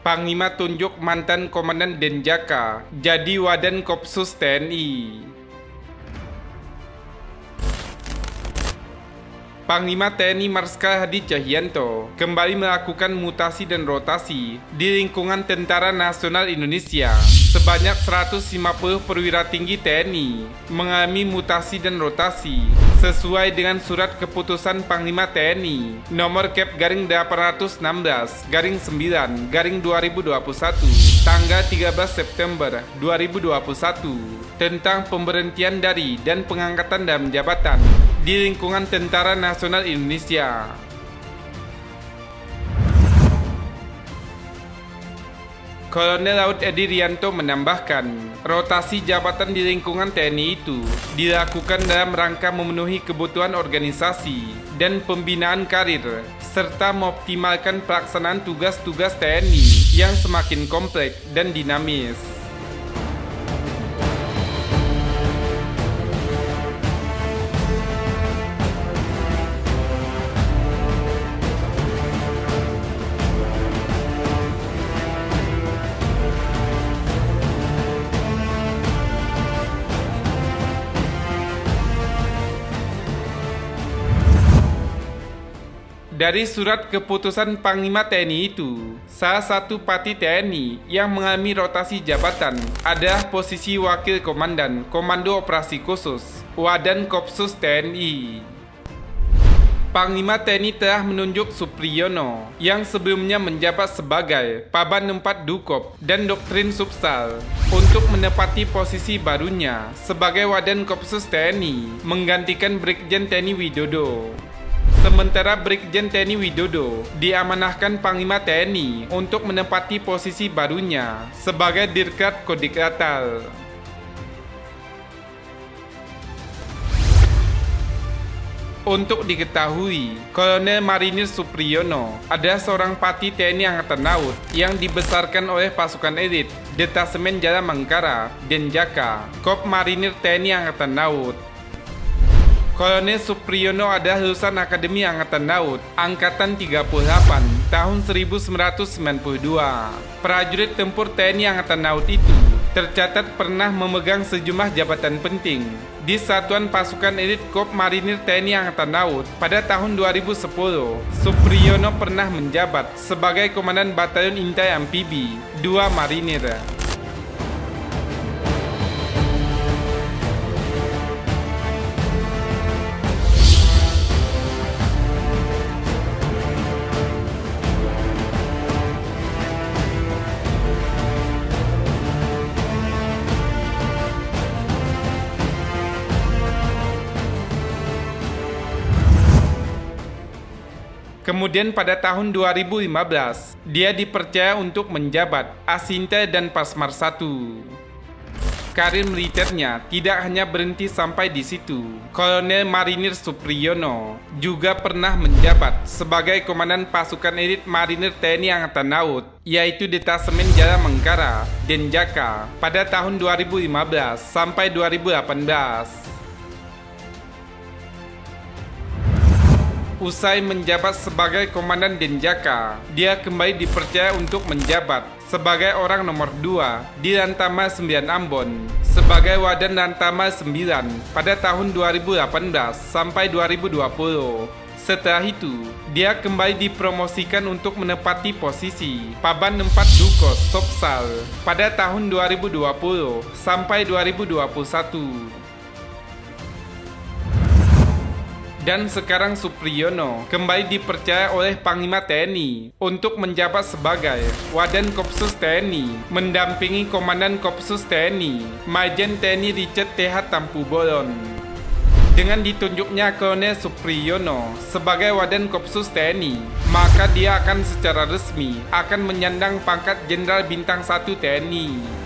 Panglima tunjuk mantan Komandan Denjaka jadi Wadan Kopsus TNI. Panglima TNI Marskal Hadi Cahyanto kembali melakukan mutasi dan rotasi di lingkungan Tentara Nasional Indonesia. Sebanyak 150 perwira tinggi TNI mengalami mutasi dan rotasi sesuai dengan surat keputusan Panglima TNI nomor Kep/8/9/2021 tanggal 13 September 2021 tentang pemberhentian dari dan pengangkatan dalam jabatan di lingkungan Tentara Nasional Indonesia. Kolonel Laut Edi Rianto menambahkan, rotasi jabatan di lingkungan TNI itu dilakukan dalam rangka memenuhi kebutuhan organisasi dan pembinaan karir, serta mengoptimalkan pelaksanaan tugas-tugas TNI yang semakin kompleks dan dinamis. Dari surat keputusan Panglima TNI itu, salah satu pati TNI yang mengalami rotasi jabatan adalah posisi Wakil Komandan Komando Operasi Khusus Wadan Kopsus TNI. Panglima TNI telah menunjuk Supriyono yang sebelumnya menjabat sebagai Paban 4 Dukop dan Doktrin Subsal untuk menepati posisi barunya sebagai Wadan Kopsus TNI menggantikan Brigjen TNI Widodo. Sementara Brigjen TNI Widodo diamanahkan Panglima TNI untuk menempati posisi barunya sebagai Dirklat Kodiklatal. Untuk diketahui, Kolonel Marinir Supriyono adalah seorang pati TNI Angkatan Laut yang dibesarkan oleh pasukan elit Detasemen Jala Mangkara, Denjaka, Kop Marinir TNI Angkatan Laut. Kolonel Supriyono adalah lulusan Akademi Angkatan Laut Angkatan 38 tahun 1992. Prajurit tempur TNI Angkatan Laut itu tercatat pernah memegang sejumlah jabatan penting di Satuan Pasukan Elit Kop Marinir TNI Angkatan Laut. Pada tahun 2010, Supriyono pernah menjabat sebagai Komandan Batalion Intai Amfibi 2 Marinir. Kemudian pada tahun 2015, dia dipercaya untuk menjabat Asintel dan Pasmar 1. Karir militernya tidak hanya berhenti sampai di situ. Kolonel Marinir Supriyono juga pernah menjabat sebagai Komandan Pasukan Elit Marinir TNI Angkatan Laut, yaitu Detasemen Jala Mangkara, Denjaka, pada tahun 2015 sampai 2018. Usai menjabat sebagai Komandan Denjaka, dia kembali dipercaya untuk menjabat sebagai orang nomor 2 di Lantamal 9 Ambon sebagai Wadan Lantamal 9 pada tahun 2018 sampai 2020. Setelah itu, dia kembali dipromosikan untuk menempati posisi Paban 4 Dukos Sopsal pada tahun 2020 sampai 2021. Dan sekarang Supriyono kembali dipercaya oleh Panglima TNI untuk menjabat sebagai Wadan Kopsus TNI, mendampingi Komandan Kopsus TNI, Majen TNI Richard TH Tampu-Bolon. Dengan ditunjuknya Kolonel Supriyono sebagai Wadan Kopsus TNI, maka dia akan secara resmi akan menyandang pangkat Jenderal Bintang 1 TNI.